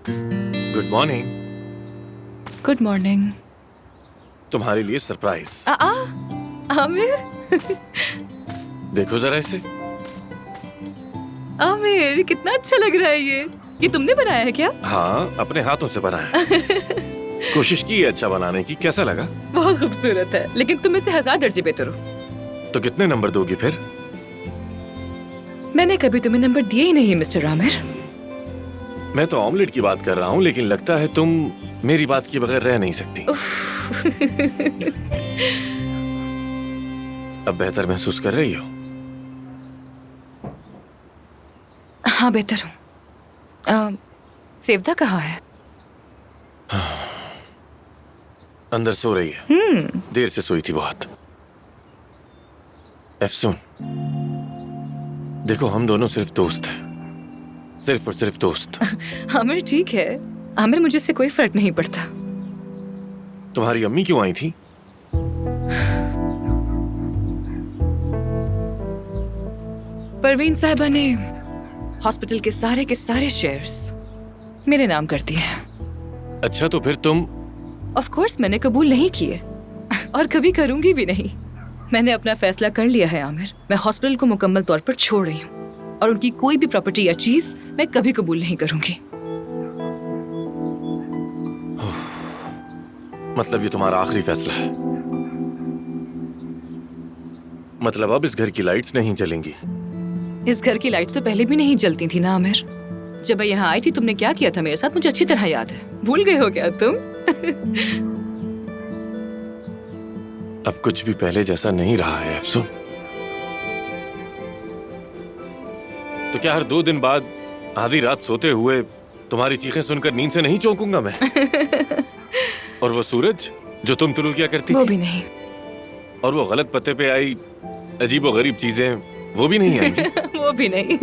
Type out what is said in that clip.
Good morning. Good morning. तुम्हारे लिए surprise. Aamir. देखो जरा इसे। आमिर, कितना अच्छा लग रहा है ये तुमने बनाया है क्या? हाँ, अपने हाथों से बनाया। कोशिश की है अच्छा बनाने की। कैसा लगा? बहुत खूबसूरत है, लेकिन तुम इससे 1000 दर्जे बेहतर हो। तो कितने नंबर दोगी फिर? मैंने कभी तुम्हें नंबर दिए ही नहीं मिस्टर आमिर। मैं तो ऑमलेट की बात कर रहा हूँ, लेकिन लगता है तुम मेरी बात के बगैर रह नहीं सकती। अब बेहतर महसूस कर रही हो? हाँ, बेहतर हूँ। सेवदा कहाँ है? अंदर सो रही है। देर से सोई थी बहुत। एफसून, देखो हम दोनों सिर्फ दोस्त हैं, सिर्फ और सिर्फ दोस्त। आमिर ठीक है। आमिर, मुझे इससे कोई फर्क नहीं पड़ता। तुम्हारी अम्मी क्यों आई थी? परवीन साहिबा ने हॉस्पिटल के सारे शेयर्स मेरे नाम कर दिए हैं। अच्छा, तो फिर तुम? ऑफ कोर्स मैंने कबूल नहीं किए और कभी करूंगी भी नहीं। मैंने अपना फैसला कर लिया है आमिर। मैं हॉस्पिटल को मुकम्मल तौर पर छोड़ रही हूँ और उनकी कोई भी प्रॉपर्टी या चीज मैं कभी कबूल नहीं करूंगी। मतलब ये तुम्हारा आखिरी फैसला है? मतलब अब इस घर की लाइट्स नहीं जलेंगी? इस घर की लाइट्स तो पहले भी नहीं जलती थी ना आमिर। जब मैं यहाँ आई थी तुमने क्या किया था मेरे साथ, मुझे अच्छी तरह याद है। भूल गए हो क्या तुम? अब कुछ भी पहले जैसा नहीं रहा है अफसोस। तो क्या हर 2 दिन बाद आधी रात सोते हुए तुम्हारी चीखें सुनकर नींद से नहीं चौंकूंगा मैं? और वो सूरज जो तुम तुलू किया करती वो थी? भी नहीं। और वो गलत पते पे आई अजीबो गरीब चीजें, वो भी नहीं आएंगी? वो भी नहीं।